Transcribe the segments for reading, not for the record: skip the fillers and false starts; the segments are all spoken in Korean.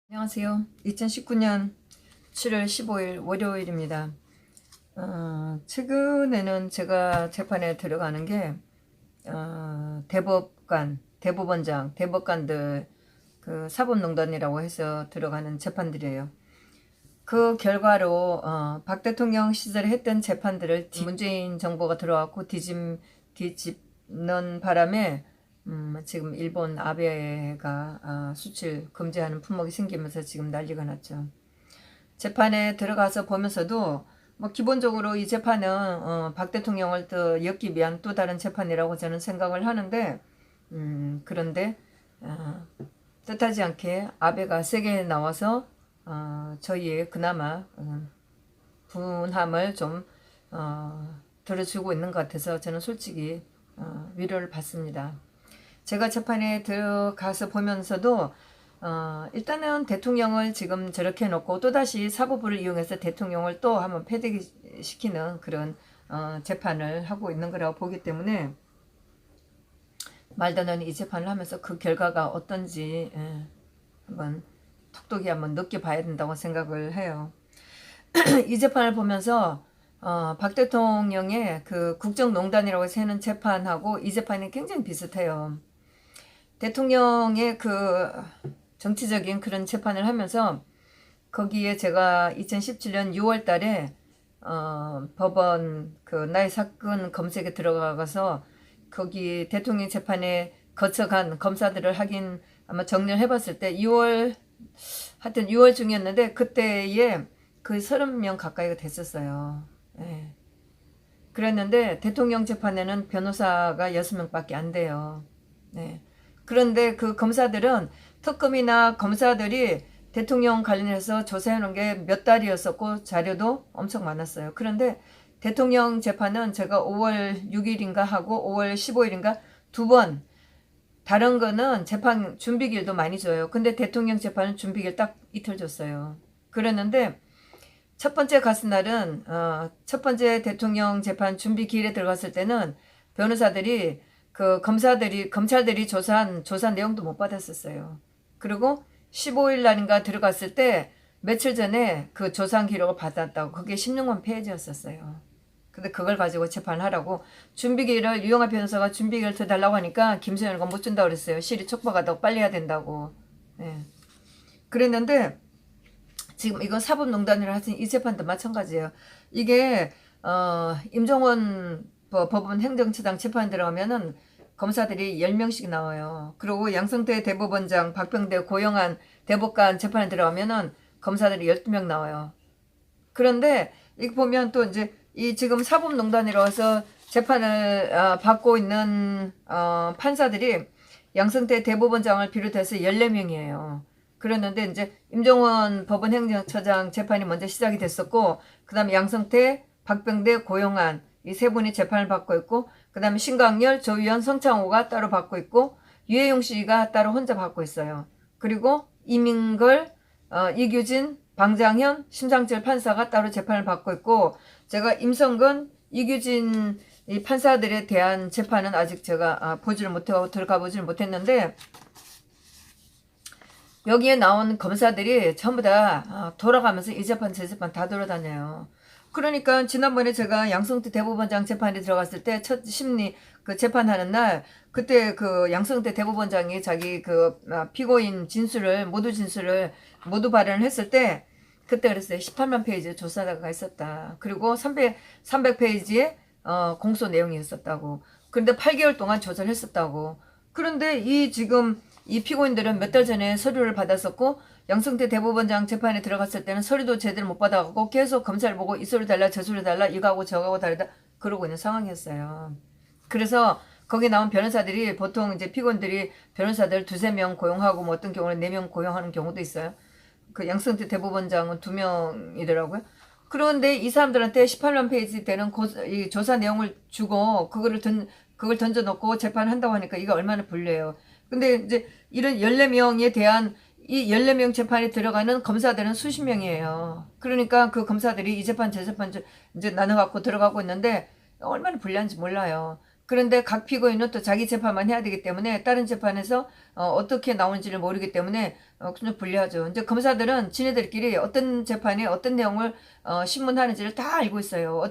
안녕하세요. 2019년 7월 15일 월요일입니다. 최근에는 제가 재판에 들어가는 게 대법원장, 대법관들 그 사법농단이라고 해서 들어가는 재판들이에요. 그 결과로 박 대통령 시절에 했던 재판들을 문재인 정부가 들어왔고 뒤집는 바람에 지금 일본 아베가 수출 금지하는 품목이 생기면서 지금 난리가 났죠. 재판에 들어가서 보면서도 뭐 기본적으로 이 재판은 박 대통령을 더 엮기 위한 또 다른 재판이라고 저는 생각을 하는데 그런데 뜻하지 않게 아베가 세게 나와서 저희의 그나마 분함을 좀 들어주고 있는 것 같아서 저는 솔직히 위로를 받습니다. 제가 재판에 들어가서 보면서도 일단은 대통령을 지금 저렇게 놓고 또다시 사법부를 이용해서 대통령을 또 한번 패대기시키는 그런 재판을 하고 있는 거라고 보기 때문에 말도 안 되는 이 재판을 하면서 그 결과가 어떤지 한번 톡톡히 한번 느껴봐야 된다고 생각을 해요. 이 재판을 보면서 박 대통령의 그 국정농단이라고 해서 하는 재판하고 이 재판이 굉장히 비슷해요. 대통령의 그 정치적인 그런 재판을 하면서 거기에 제가 2017년 6월 달에 법원 그 나의 사건 검색에 들어가서 거기 대통령 재판에 거쳐간 검사들을 하긴 아마 정리를 해봤을 때 6월 하여튼 6월 중이었는데 그때에 그 30명 가까이가 됐었어요. 예. 그랬는데 대통령 재판에는 변호사가 6명밖에 안 돼요. 네. 그런데 그 검사들은 특검이나 검사들이 대통령 관련해서 조사해 놓은 게 몇 달이었었고 자료도 엄청 많았어요. 그런데 대통령 재판은 제가 5월 6일인가 하고 5월 15일인가 두 번 다른 거는 재판 준비기일도 많이 줘요. 근데 대통령 재판은 준비기일 딱 이틀 줬어요. 그랬는데 첫 번째 갔은 날은 첫 번째 대통령 재판 준비기일에 들어갔을 때는 변호사들이 그 검찰들이 조사 내용도 못 받았었어요. 그리고 15일 날인가 들어갔을 때 며칠 전에 그 조사 기록을 받았다고 그게 16만 페이지였었어요. 근데 그걸 가지고 재판하라고 준비기일을 유영하 변호사가 준비기일을 더 달라고 하니까 김수현이가 못 준다고 그랬어요. 실이 촉박하다고 빨리 해야 된다고. 네. 그랬는데 지금 이건 사법농단이라 하여튼 이 재판도 마찬가지예요. 이게 임종원 법원 행정처장 재판 들어가면은 검사들이 10명씩 나와요. 그리고 양성태 대법원장, 박병대, 고영한 대법관 재판에 들어가면은 검사들이 12명 나와요. 그런데 이거 보면 또 이제 이 지금 사법농단이라고 해서 재판을 받고 있는 판사들이 양성태 대법원장을 비롯해서 14명이에요. 그랬는데 이제 임종원 법원 행정처장 재판이 먼저 시작이 됐었고 그 다음에 양성태, 박병대, 고영한 이 세 분이 재판을 받고 있고 그 다음에 신광열, 조희연, 성창호가 따로 받고 있고 유해용 씨가 따로 혼자 받고 있어요. 그리고 이민걸, 이규진, 방장현, 심상철 판사가 따로 재판을 받고 있고 제가 임성근, 이규진 이 판사들에 대한 재판은 아직 제가 보지를 못하고 들어가 보지를 못했는데 여기에 나온 검사들이 전부 다 돌아가면서 이 재판 저 재판 다 돌아다녀요. 그러니까 지난번에 제가 양성태 대법원장 재판에 들어갔을 때 첫 심리 그 재판하는 날 그때 그 양성태 대법원장이 자기 그 피고인 진술을 모두 발언을 했을 때 그때 그랬어요. 18만 페이지 조사가 있었다. 그리고 300페이지의 공소 내용이 있었다고. 그런데 8개월 동안 조사를 했었다고. 그런데 이 지금 이 피고인들은 몇 달 전에 서류를 받았었고 양성태 대법원장 재판에 들어갔을 때는 서류도 제대로 못 받아갖고 계속 검사를 보고 이 서류 달라 저 서류 달라 이거하고 저거하고 다르다 그러고 있는 상황이었어요. 그래서 거기 나온 변호사들이 보통 이제 피고인들이 변호사들 2-3명 고용하고 뭐 어떤 경우는 4명 고용하는 경우도 있어요. 그 양성태 대법원장은 2명이더라고요. 그런데 이 사람들한테 18만 페이지 되는 이 조사 내용을 주고 그걸 던져놓고 재판한다고 하니까 이게 얼마나 불리해요. 근데 이제 이런 14명에 대한 이 14명 재판에 들어가는 검사들은 수십 명이에요. 그러니까 그 검사들이 이 재판 저 재판 이제 나눠갖고 들어가고 있는데 얼마나 불리한지 몰라요. 그런데 각 피고인은 또 자기 재판만 해야 되기 때문에 다른 재판에서 어떻게 나오는지를 모르기 때문에 좀 불리하죠. 이제 검사들은 지네들끼리 어떤 재판에 어떤 내용을 신문하는지를 다 알고 있어요.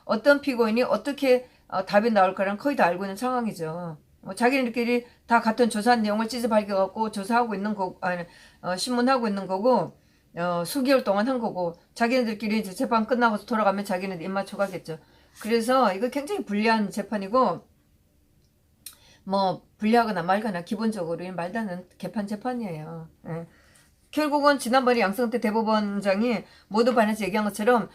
어떤 피고인이 어떻게 답이 나올 거랑 거의 다 알고 있는 상황이죠. 자기네들끼리 다 같은 조사한 내용을 찢어 밝혀갖고 조사하고 있는 거고, 아니, 신문하고 있는 거고, 수개월 동안 한 거고, 자기네들끼리 이제 재판 끝나고 돌아가면 자기네들 입 맞춰 가겠죠. 그래서 이거 굉장히 불리한 재판이고, 뭐, 불리하거나 말거나 기본적으로 말도 안 되는 개판 재판이에요. 예. 결국은 지난번에 양승태 대법원장이 모두 반에서 얘기한 것처럼,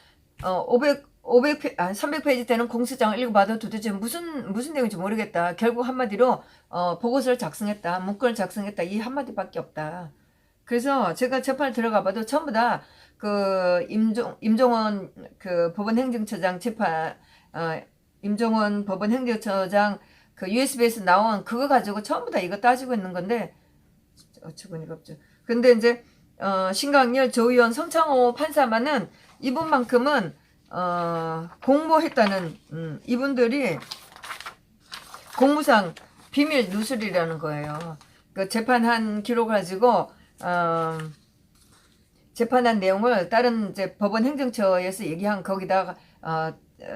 300페이지 되는 공소장을 읽어봐도 도대체 무슨 내용인지 모르겠다. 결국 한마디로 보고서를 작성했다. 문건을 작성했다. 이 한마디밖에 없다. 그래서 제가 재판을 들어가봐도 전부 다 그 임종원 그 법원행정처장 재판 임종원 법원행정처장 그 USB에서 나온 그거 가지고 전부 다 이거 따지고 있는 건데 어처구니가 없죠. 근데 이제 신강렬, 조의원, 성창호 판사만은 이분만큼은 공모했다는 이분들이 공무상 비밀 누설이라는 거예요. 그 재판한 기록을 가지고 재판한 내용을 다른 이제 법원 행정처에서 얘기한 거기다가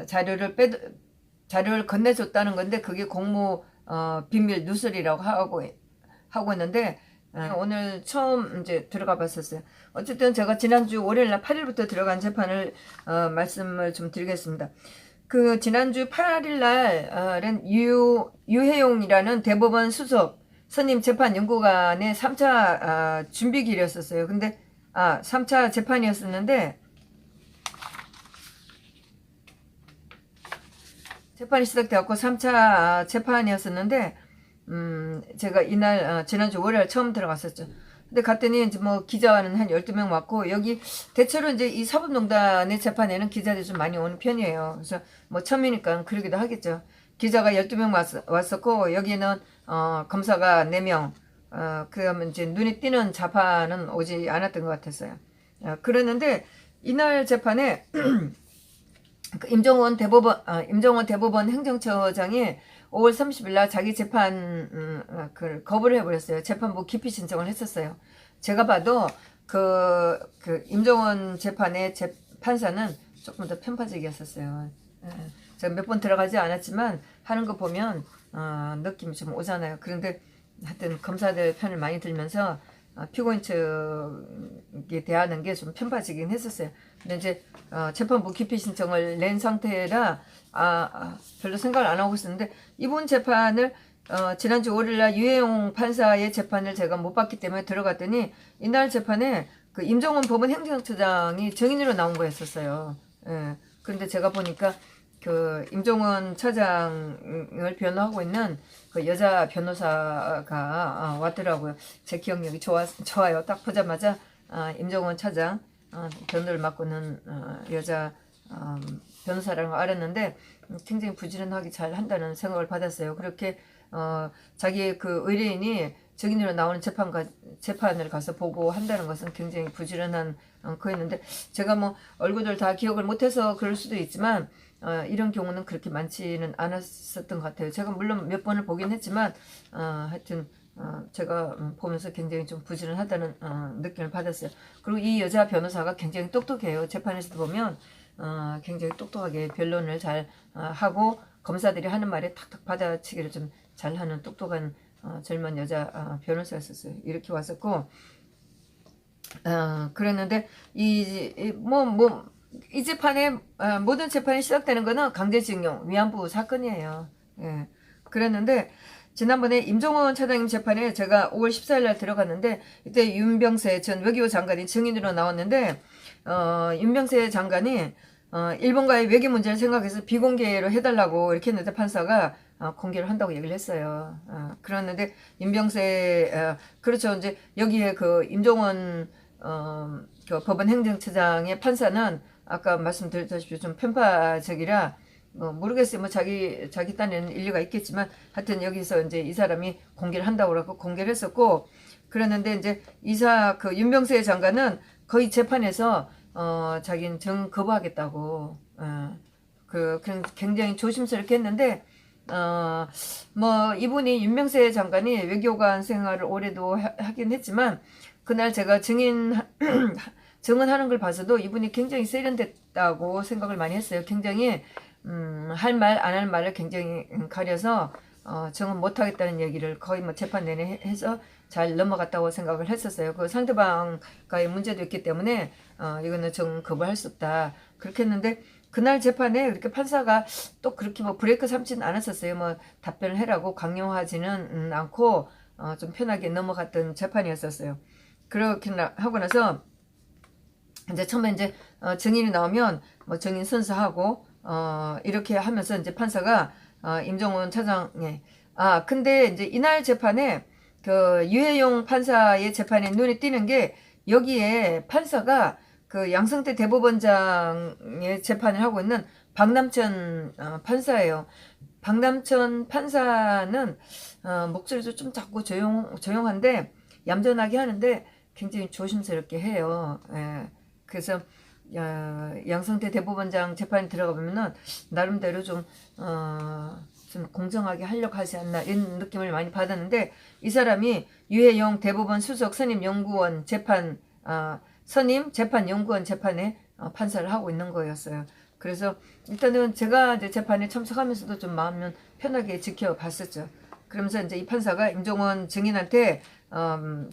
자료를 건네줬다는 건데 그게 공무 비밀 누설이라고 하고 있는데 오늘 처음 이제 들어가 봤었어요. 어쨌든 제가 지난주 월요일날 8일부터 들어간 재판을 말씀을 좀 드리겠습니다. 그 지난주 8일날은 유해용이라는 대법원 수석 선임 재판 연구관의 3차 준비기일이었었어요. 근데 3차 재판이었었는데 재판이 시작되었고 3차 재판이었었는데 제가 이날 지난주 월요일 처음 들어갔었죠. 근데 갔더니 이제 뭐 기자는 한 12명 왔고 여기 대체로 이제 이 사법농단의 재판에는 기자들이 좀 많이 오는 편이에요. 그래서 뭐 처음이니까 그러기도 하겠죠. 기자가 12명 왔었고 여기는 검사가 4명 그러면 이제 눈에 띄는 자판은 오지 않았던 것 같았어요. 그랬는데 이날 재판에 그 임종원 대법원 행정처장이 5월 30일 날 자기 재판 그 거부를 해버렸어요. 재판부 기피 신청을 했었어요. 제가 봐도 그 임종원 재판의 판사는 조금 더 편파적이었었어요. 제가 몇 번 들어가지 않았지만 하는 거 보면 느낌이 좀 오잖아요. 그런데 하여튼 검사들 편을 많이 들면서 피고인 측에 대하는 게 좀 편파적이긴 했었어요. 근데 이제 재판부 기피 신청을 낸 상태라 별로 생각을 안 하고 있었는데 이번 재판을 지난주 월요일날 유해용 판사의 재판을 제가 못 봤기 때문에 들어갔더니 이날 재판에 그 임종원 법원 행정처장이 증인으로 나온 거였었어요. 예. 그런데 제가 보니까 그 임종원 차장을 변호하고 있는 그 여자 변호사가 왔더라고요. 제 기억력이 좋아요. 딱 보자마자 임종원 차장 변호를 맡고는 여자 변호사라는 걸 알았는데 굉장히 부지런하게 잘 한다는 생각을 받았어요. 그렇게 자기 그 의뢰인이 증인으로 나오는 재판을 가서 보고 한다는 것은 굉장히 부지런한 거였는데 제가 뭐 얼굴들 다 기억을 못해서 그럴 수도 있지만 이런 경우는 그렇게 많지는 않았었던 것 같아요. 제가 물론 몇 번을 보긴 했지만 하여튼 제가 보면서 굉장히 좀 부지런하다는 느낌을 받았어요. 그리고 이 여자 변호사가 굉장히 똑똑해요. 재판에서도 보면 굉장히 똑똑하게 변론을 잘 하고 검사들이 하는 말에 탁탁 받아치기를 좀 잘하는 똑똑한 젊은 여자 변호사였었어요. 이렇게 왔었고 그랬는데 이 재판에 모든 재판이 시작되는 거는 강제징용 위안부 사건이에요. 예. 그랬는데 지난번에 임종원 차장님 재판에 제가 5월 14일 날 들어갔는데 이때 윤병세 전 외교부 장관이 증인으로 나왔는데 윤병세 장관이 일본과의 외교 문제를 생각해서 비공개로 해달라고 이렇게 했는데 판사가 공개를 한다고 얘기를 했어요. 그랬는데 윤병세 그렇죠. 이제 여기에 그 임종원 그 법원 행정처장의 판사는 아까 말씀드렸다시피 좀 편파적이라 모르겠어요. 뭐 자기 딴에는 일리가 있겠지만 하여튼 여기서 이제 이 사람이 공개를 한다고 그러고 공개를 했었고 그랬는데 이제 그 윤병세 장관은 거의 재판에서 자기는 정 거부하겠다고 그냥 굉장히 조심스럽게 했는데 뭐 이분이 윤명세 장관이 외교관 생활을 올해도 하긴 했지만 그날 제가 증언하는 걸 봐서도 이분이 굉장히 세련됐다고 생각을 많이 했어요. 굉장히 할 말 안 할 말을 굉장히 가려서 증언 못하겠다는 얘기를 거의 뭐 재판 내내 해서 잘 넘어갔다고 생각을 했었어요. 그 상대방과의 문제도 있기 때문에 이거는 증언 거부할 수 없다 그렇게 했는데 그날 재판에 그렇게 판사가 또 그렇게 뭐 브레이크 삼지는 않았었어요. 뭐 답변을 해라고 강요하지는 않고 좀 편하게 넘어갔던 재판이었었어요. 그렇게 하고 나서 이제 처음에 이제 증인이 나오면 뭐 증인 선서하고 이렇게 하면서 이제 판사가 임종원 차장에 근데 이제 이날 재판에 그 유해용 판사의 재판에 눈에 띄는 게 여기에 판사가 그 양승태 대법원장의 재판을 하고 있는 박남천 판사예요. 박남천 판사는 목소리도 좀 작고 조용한데 얌전하게 하는데 굉장히 조심스럽게 해요. 예. 그래서 양승태 대법원장 재판에 들어가 보면은 나름대로 좀 공정하게 하려고 하지 않나 이런 느낌을 많이 받았는데 이 사람이 유해용 대법원 수석 선임연구원 재판 선임 재판연구원 재판에 판사를 하고 있는 거였어요. 그래서 일단은 제가 이제 재판에 참석하면서도 좀 마음 편하게 지켜봤었죠. 그러면서 이제 이 판사가 임종원 증인한테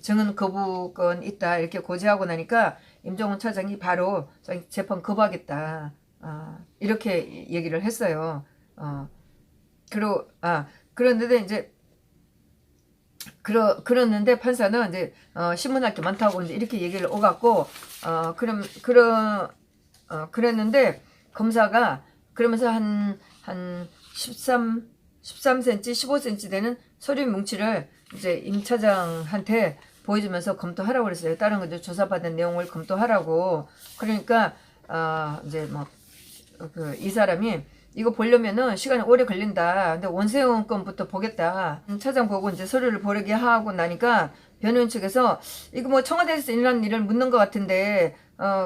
증언 거부권 있다 이렇게 고지하고 나니까 임종원 차장이 바로 재판 거부하겠다 이렇게 얘기를 했어요. 그런데 이제 그랬는데 판사는 이제 신문할 게 많다고 이제 이렇게 얘기를 오갔고 그랬는데 검사가 그러면서 한 13cm 15cm 되는 서류 뭉치를 이제 임 차장한테 보여주면서 검토하라고 그랬어요. 다른 거 이제 조사받은 내용을 검토하라고. 그러니까 이제 뭐 이 사람이 이거 보려면은 시간이 오래 걸린다. 근데 원세훈 건부터 보겠다. 차장 보고 이제 서류를 보내게 하고 나니까 변호인 측에서 이거 뭐 청와대에서 일어난 일을 묻는 것 같은데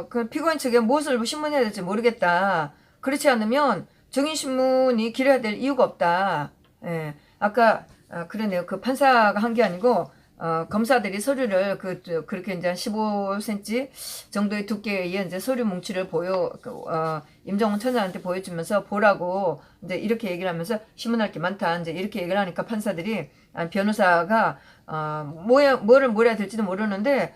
그 피고인 측에 무엇을 신문해야 될지 모르겠다. 그렇지 않으면 증인신문이 길어야 될 이유가 없다. 예. 아까 그러네요. 그 판사가 한 게 아니고 검사들이 서류를 그렇게 이제 한 15cm 정도의 두께의 이제 서류 뭉치를 임종원 차장한테 보여주면서 보라고 이제 이렇게 얘기를 하면서 신문할 게 많다 이제 이렇게 얘기를 하니까 판사들이 변호사가 뭐를 물어야 될지도 모르는데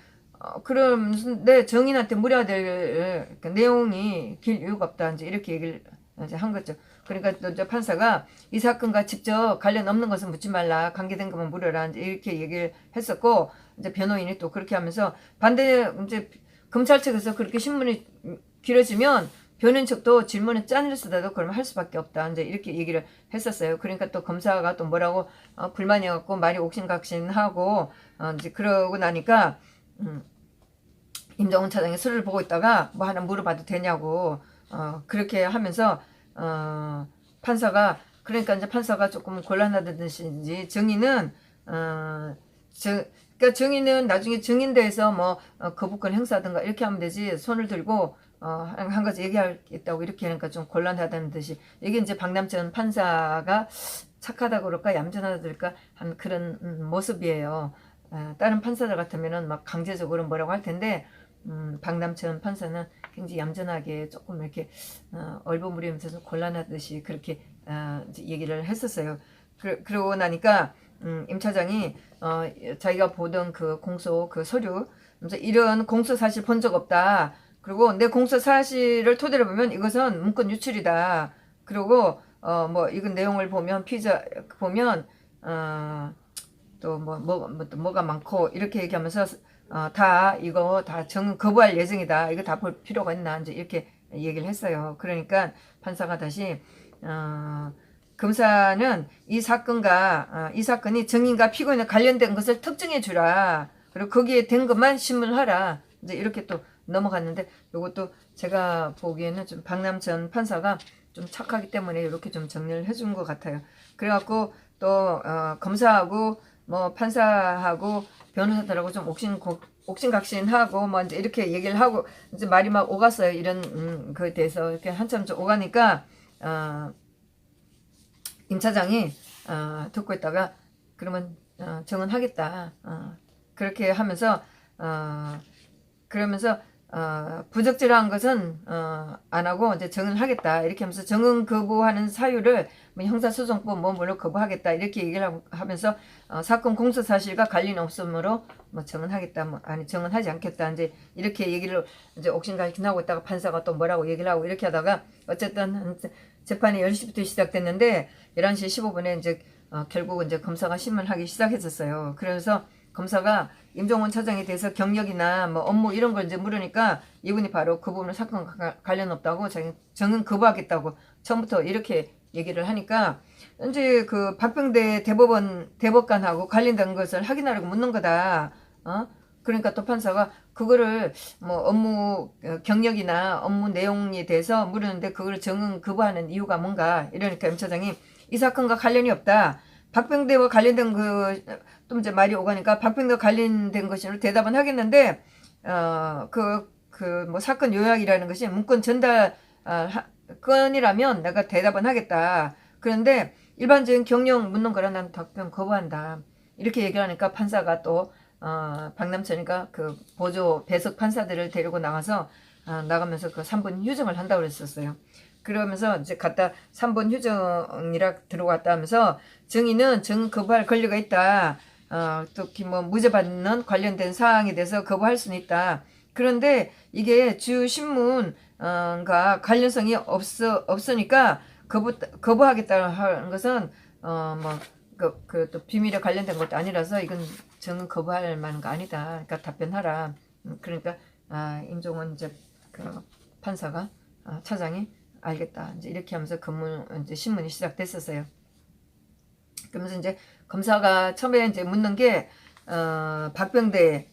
그런데 정인한테 물어야 될 내용이 길 이유가 없다 이제 이렇게 얘기를 이제 한 거죠. 그러니까 또 판사가 이 사건과 직접 관련 없는 것은 묻지 말라. 관계된 것만 물어라. 이제 이렇게 얘기를 했었고 이제 변호인이 또 그렇게 하면서 반대 이제 검찰 측에서 그렇게 신문이 길어지면 변호인 측도 질문을 짠을 쓰다도 그러면 할 수밖에 없다. 이제 이렇게 얘기를 했었어요. 그러니까 또 검사가 또 뭐라고 불만이어갖고 말이 옥신각신하고 이제 그러고 나니까 임종원 차장이 서류를 보고 있다가 뭐 하나 물어봐도 되냐고 그렇게 하면서 판사가 그러니까 이제 판사가 조금 곤란하다든지 증인은 그러니까 증인은 나중에 증인대에서 뭐 거부권 행사하든가 이렇게 하면 되지 손을 들고 한 가지 얘기하겠다고 이렇게 하니까 좀 곤란하다는 듯이 이게 이제 박남천 판사가 착하다 그럴까 얌전하다 그럴까 한 그런 모습이에요. 다른 판사들 같으면은 막 강제적으로 뭐라고 할 텐데 박남천 판사는 굉장히 얌전하게 조금 이렇게 얼버무리면서 좀 곤란하듯이 그렇게 이제 얘기를 했었어요. 그러고 나니까 임 차장이 자기가 보던 그 공소 그 서류 이런 공소 사실 본 적 없다. 그리고 내 공소 사실을 토대로 보면 이것은 문건 유출이다. 그리고 뭐 이건 내용을 보면 피자 보면 또 뭐가 많고 이렇게 얘기하면서 이거 다 거부할 예정이다. 이거 다 볼 필요가 있나 이제 이렇게 얘기를 했어요. 그러니까 판사가 다시 검사는 이 사건이 증인과 피고인에 관련된 것을 특정해 주라. 그리고 거기에 된 것만 신문하라. 이제 이렇게 또 넘어갔는데 이것도 제가 보기에는 좀 박남천 판사가 좀 착하기 때문에 이렇게 좀 정리를 해준 것 같아요. 그래갖고 또 검사하고 뭐 판사하고 변호사들하고 좀 옥신각신하고 뭐 이제 이렇게 얘기를 하고 이제 말이 막 오갔어요. 이런 거에 대해서 이렇게 한참 좀 오가니까 임 차장이 듣고 있다가 그러면 정언하겠다. 그렇게 하면서 그러면서 부적절한 것은 안 하고 이제 정언하겠다 이렇게 하면서 정언 거부하는 사유를 뭐 형사소송법 뭘로 거부하겠다 이렇게 얘기를 하면서 사건 공소 사실과 관련 없으므로 뭐 정언하겠다 뭐 아니 정언하지 않겠다 이제 이렇게 얘기를 이제 옥신각신 하고 있다가 판사가 또 뭐라고 얘기를 하고 이렇게 하다가 어쨌든 재판이 10시부터 시작됐는데 11시 15분에 이제 결국 이제 검사가 신문하기 시작했었어요. 그래서 검사가 임종원 차장에 대해서 경력이나 뭐 업무 이런 걸 이제 물으니까 이분이 바로 그 부분은 사건과 관련 없다고 자기 정은 거부하겠다고 처음부터 이렇게 얘기를 하니까 이제 그 박병대 대법관하고 관련된 것을 확인하려고 묻는 거다. 그러니까 또 판사가 그거를 뭐 업무 경력이나 업무 내용에 대해서 물었는데 그걸 정은 거부하는 이유가 뭔가 이러니까 임 차장이 이 사건과 관련이 없다. 박병대와 관련된 또 이제 말이 오가니까 박병대와 관련된 것으로 대답은 하겠는데 뭐 사건 요약이라는 것이 문건 전달 건이라면 내가 대답은 하겠다. 그런데 일반적인 경력 묻는 거라 난 답변 거부한다. 이렇게 얘기하니까 판사가 또 박남천이가 그 보조 배석 판사들을 데리고 나가서 나가면서 그 3분 휴정을 한다고 그랬었어요. 그러면서 이제 갔다 3번 휴정이라 들어왔다 하면서 정의는 정 거부할 권리가 있다. 특히 뭐 무죄 받는 관련된 사항에 대해서 거부할 수는 있다. 그런데 이게 주 신문과 관련성이 없으니까 거부하겠다는 하는 것은 또 비밀에 관련된 것도 아니라서 이건 정은 거부할 만한 거 아니다. 그러니까 답변하라. 그러니까 임종원 이제 그 판사가 차장이 알겠다. 이제 이렇게 하면서 이제 신문이 시작됐었어요. 그러면서 이제 검사가 처음에 이제 묻는 게 박병대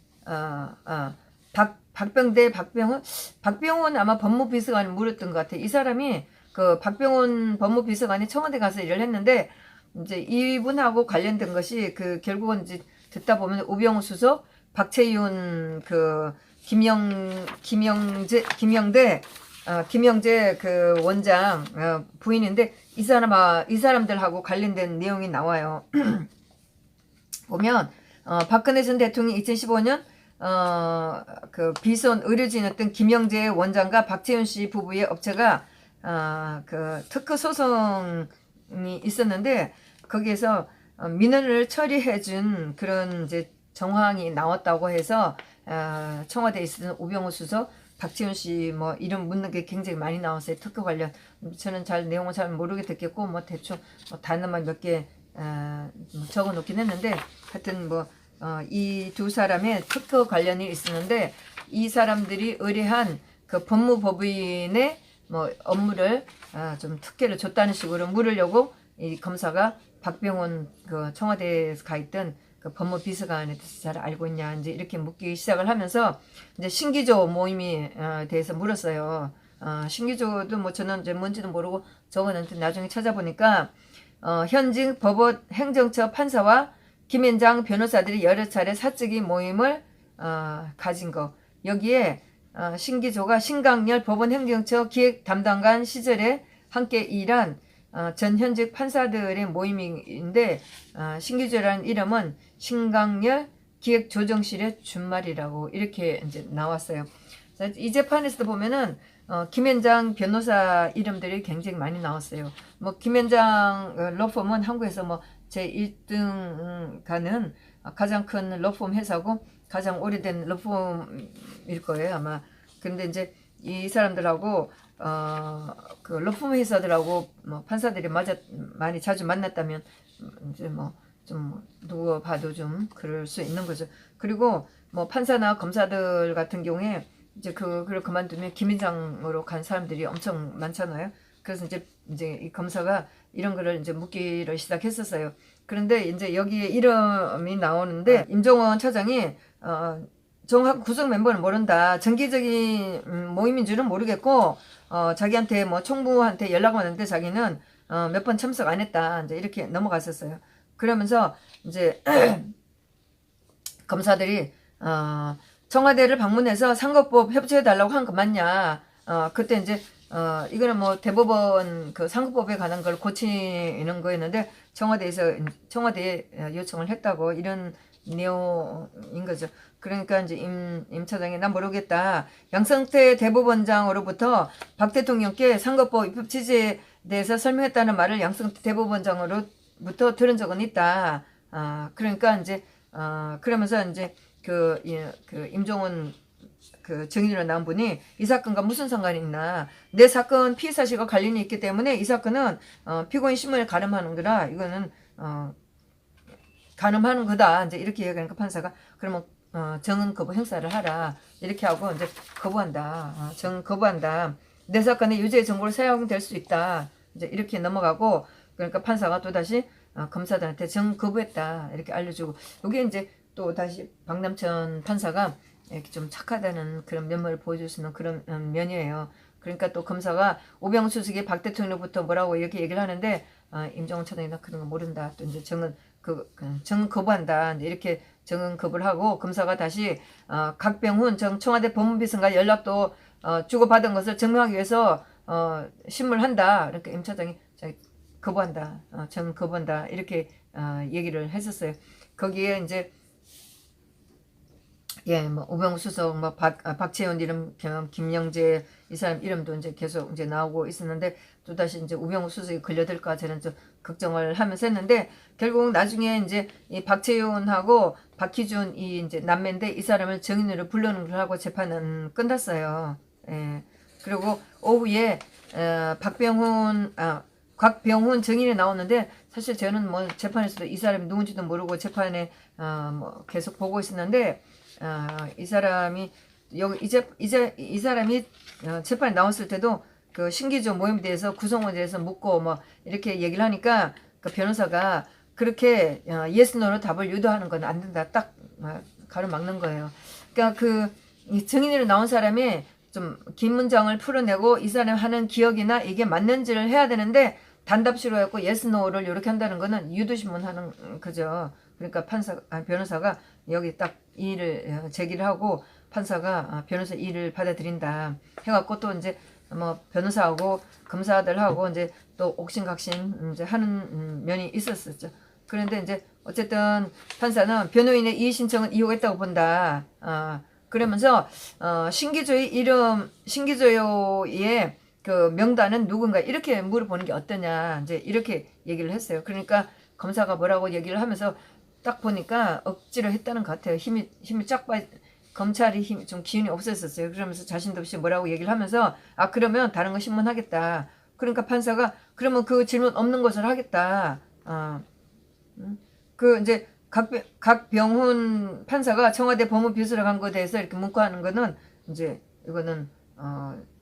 박병원 아마 법무비서관이 물었던 것 같아. 이 사람이 그 박병원 법무비서관이 청와대 가서 일을 했는데 이제 이분하고 관련된 것이 그 결국은 이제 듣다 보면 우병우 수석, 박채윤 그 김영재 그 원장 부인인데 이 사람들하고 관련된 내용이 나와요. 보면 박근혜 전 대통령이 2015년 그 비선 의료진이었던 김영재 원장과 박채윤 씨 부부의 업체가 그 특허 소송이 있었는데 거기에서 민원을 처리해준 그런 이제 정황이 나왔다고 해서 청와대에 있었던 우병우 수석, 박지훈 씨 뭐 이름 묻는 게 굉장히 많이 나왔어요. 특허 관련. 저는 내용을 잘 모르게 듣겠고 뭐 대충 단어만 몇 개 적어 놓긴 했는데 하여튼 이 두 사람의 특허 관련이 있었는데 이 사람들이 의뢰한 그 법무법인의 뭐 업무를 좀 특혜를 줬다는 식으로 물으려고 이 검사가 박병원 그 청와대에 가 있던 그 법무비서관에 대해서 잘 알고 있냐 이제 이렇게 묻기 시작을 하면서 이제 신기조 모임에 대해서 물었어요. 신기조도 뭐 저는 이제 뭔지도 모르고 적었는데 나중에 찾아보니까 현직 법원 행정처 판사와 김현장 변호사들이 여러 차례 사적인 모임을 가진 거. 여기에 신기조가 신강렬 법원 행정처 기획 담당관 시절에 함께 일한 전 현직 판사들의 모임인데 신기조라는 이름은 신강렬 기획조정실의 준말이라고 이렇게 이제 나왔어요. 이 재판에서도 보면은 김현장 변호사 이름들이 굉장히 많이 나왔어요. 뭐 김현장 로펌은 한국에서 뭐 제 1등 가는 가장 큰 로펌 회사고 가장 오래된 로펌일 거예요 아마. 그런데 이제 이 사람들하고 그 로펌 회사들하고 뭐 판사들이 많이 자주 만났다면 이제 뭐 좀 누구 봐도 좀 그럴 수 있는 거죠. 그리고 뭐 판사나 검사들 같은 경우에 이제 그걸 그만두면 김인장으로 간 사람들이 엄청 많잖아요. 그래서 이제 이 검사가 이런 거를 이제 묻기를 시작했었어요. 그런데 이제 여기에 이름이 나오는데 임종원 차장이 정확 구성 멤버는 모른다. 정기적인 모임인 줄은 모르겠고 자기한테 뭐 총무한테 연락 왔는데 자기는 몇 번 참석 안 했다. 이제 이렇게 넘어갔었어요. 그러면서 이제 검사들이 청와대를 방문해서 선거법 협조해 달라고 한 거 맞냐? 그때 이제 이거는 뭐 대법원 그 상고법에 관한 걸 고치는 거였는데 청와대에 요청을 했다고 이런 내용인 거죠. 그러니까 이제 임 차장이 난 모르겠다. 양성태 대법원장으로부터 박 대통령께 상고법 입법 취지에 대해서 설명했다는 말을 양성태 대법원장으로부터 들은 적은 있다. 그러니까 이제 그러면서 이제 그 임종원 그 증인으로 나온 분이 이 사건과 무슨 상관이 있나. 내 사건 피의 사실과 관련이 있기 때문에 이 사건은 피고인 신문에 가름하는 거라 이거는 가늠하는 거다. 이제 이렇게 얘기하니까 판사가 그러면 정은 거부 행사를 하라. 이렇게 하고 이제 거부한다. 정은 거부한다. 내 사건에 유죄의 정보를 사용될 수 있다. 이제 이렇게 넘어가고 그러니까 판사가 또 다시 검사들한테 정 거부했다. 이렇게 알려주고 이게 이제 또 다시 박남천 판사가 이렇게 좀 착하다는 그런 면모를 보여줄 수 있는 그런 면이에요. 그러니까 또 검사가 오병수 수석이 박 대통령부터 뭐라고 이렇게 얘기를 하는데 임종원 차장이 나 그런 거 모른다. 또 이제 정은 거부한다. 이제 이렇게 정은 거부를 하고 검사가 다시 각병훈 전 청와대 법무비서관 연락도 주고받은 것을 증명하기 위해서 신문을 한다. 그러니까 임 차장이 거부한다. 정은 거부한다. 이렇게 얘기를 했었어요. 거기에 이제 뭐 오병우 수석, 뭐 박채원 이름, 김영재 이 사람 이름도 이제 계속 이제 나오고 있었는데 또 다시 이제 오병우 수석이 걸려들까 저는 좀 걱정을 하면서 했는데 결국 나중에 이제 이 박채원하고 박희준 이 이제 남매인데 이 사람을 증인으로 불러는 걸 하고 재판은 끝났어요. 예. 그리고 오후에 곽병훈 증인이 나오는데 사실 저는 뭐 재판에서도 이 사람이 누군지도 모르고 재판에 뭐 계속 보고 있었는데. 이 사람이 이 사람이 재판에 나왔을 때도 그 신기조 모임에 대해서 구성원에 대해서 묻고 뭐 이렇게 얘기를 하니까 그 변호사가 그렇게 예스 노로 답을 유도하는 건 안 된다. 딱 가로막는 거예요. 그러니까 그 증인으로 나온 사람이 좀 긴 문장을 풀어내고 이 사람 하는 기억이나 이게 맞는지를 해야 되는데 단답식으로 해갖고 예스 노를 이렇게 한다는 거는 유도신문 하는 거죠. 그러니까 변호사가 여기 딱 이의를 제기를 하고 판사가 변호사 이의를 받아들인다 해갖고 또 이제 뭐 변호사하고 검사들하고 이제 또 옥신각신 이제 하는 면이 있었었죠. 그런데 이제 어쨌든 판사는 변호인의 이의 신청은 이용했다고 본다. 그러면서 신기조의 그 명단은 누군가 이렇게 물어보는 게 어떠냐 이제 이렇게 얘기를 했어요. 그러니까 검사가 뭐라고 얘기를 하면서 딱 보니까 억지로 했다는 것 같아요. 힘이 쫙 검찰이 좀 기운이 없었어요. 그러면서 자신도 없이 뭐라고 얘기를 하면서 그러면 다른 거 신문하겠다. 그러니까 판사가 그러면 그 질문 없는 것을 하겠다. 그 이제 각병훈 판사가 청와대 법무비서로 간 거에 대해서 이렇게 문과하는 거는 이제 이거는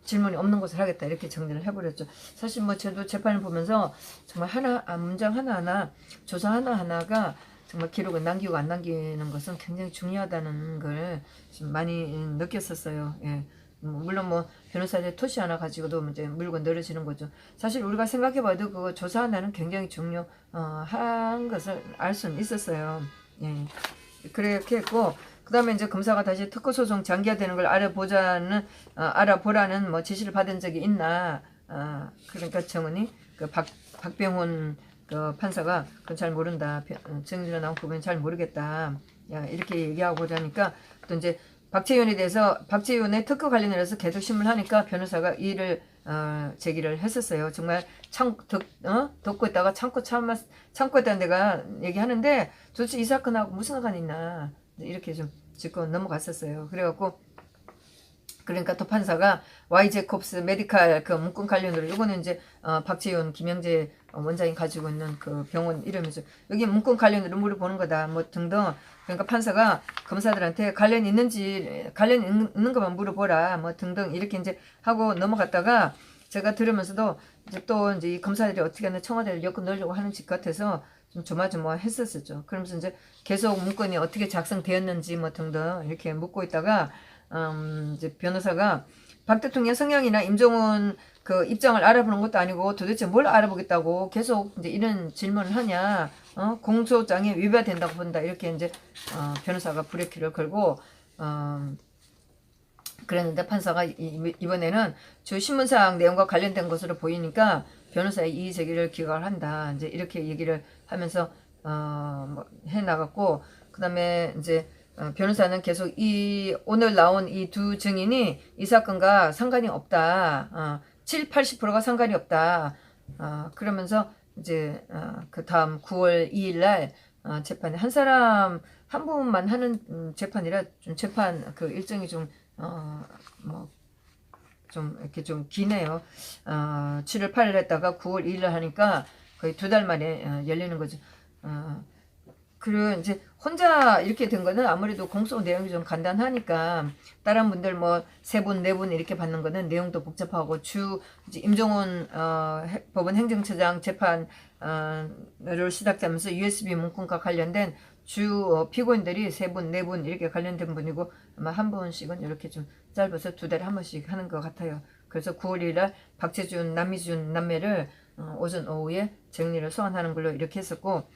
질문이 없는 것을 하겠다 이렇게 정리를 해버렸죠. 사실 뭐 저도 재판을 보면서 정말 문장 하나하나 조사 하나하나가 정말 기록을 남기고 안 남기는 것은 굉장히 중요하다는 걸 좀 많이 느꼈었어요. 예. 물론 뭐 변호사들 토시 하나 가지고도 이제 물고 늘어지는 거죠. 사실 우리가 생각해봐도 그 조사 하나는 굉장히 중요한 것을 알 수는 있었어요. 예. 그렇게 했고 그 다음에 이제 검사가 다시 특허소송 장기화되는 걸 알아보라는 뭐 지시를 받은 적이 있나. 그러니까 정은이 그 박병훈 그 판사가 그건 잘 모른다. 증인으로 나온 부분은 잘 모르겠다. 이렇게 얘기하고 그러니까 또 이제 박채윤의 특허 관련해서 계속 신문하니까 변호사가 이의를 제기를 했었어요. 정말 듣고 있다가 참고 있다는 내가 얘기하는데 도대체 이 사건하고 무슨 상관이 있나 이렇게 좀 짚고 넘어갔었어요. 그래갖고 그러니까 또 판사가 YJ콥스 메디칼 그 문건 관련으로 이거는 이제 박채윤 김영재 원장이 가지고 있는 그 병원 이름이죠. 여기 문건 관련으로 물어보는 거다 뭐 등등. 그러니까 판사가 검사들한테 관련 있는 것만 물어보라 뭐 등등 이렇게 이제 하고 넘어갔다가 제가 들으면서도 이제 또 이제 이 검사들이 어떻게 하나 청와대를 엮어 넣으려고 하는 집 같아서 좀 조마조마했었죠. 그러면서 이제 계속 문건이 어떻게 작성되었는지 뭐 등등 이렇게 묻고 있다가 이제 변호사가 박 대통령 성향이나 임종원 그 입장을 알아보는 것도 아니고 도대체 뭘 알아보겠다고 계속 이제 이런 질문을 하냐. 공소장에 위배된다고 본다. 이렇게 이제 변호사가 브레이크를 걸고 그랬는데 판사가 이번에는 주 신문사항 내용과 관련된 것으로 보이니까 변호사의 이의 제기를 기각을 한다. 이제 이렇게 얘기를 하면서 뭐 해나갔고, 그다음에 이제 변호사는 계속 오늘 나온 이 두 증인이 이 사건과 상관이 없다. 7, 80%가 상관이 없다. 그러면서 이제 그 다음 9월 2일 날 재판에 한 사람 한 분만 하는 재판이라 좀 재판 그 일정이 좀 뭐 좀 이렇게 좀 기네요. 7월 8일 했다가 9월 2일 하니까 거의 2달 만에 열리는 거죠. 그리고 이제 혼자 이렇게 된 거는 아무래도 공소 내용이 좀 간단하니까 다른 분들 뭐 3분, 4분 이렇게 받는 거는 내용도 복잡하고 이제 임종훈 법원 행정처장 재판을 시작하면서 USB 문건과 관련된 피고인들이 3분, 4분 이렇게 관련된 분이고 아마 한 분씩은 이렇게 좀 짧아서 2달에 한 번씩 하는 것 같아요. 그래서 9월 1일 날 박재준, 남미준 남매를 오전 오후에 정리를 소환하는 걸로 이렇게 했었고,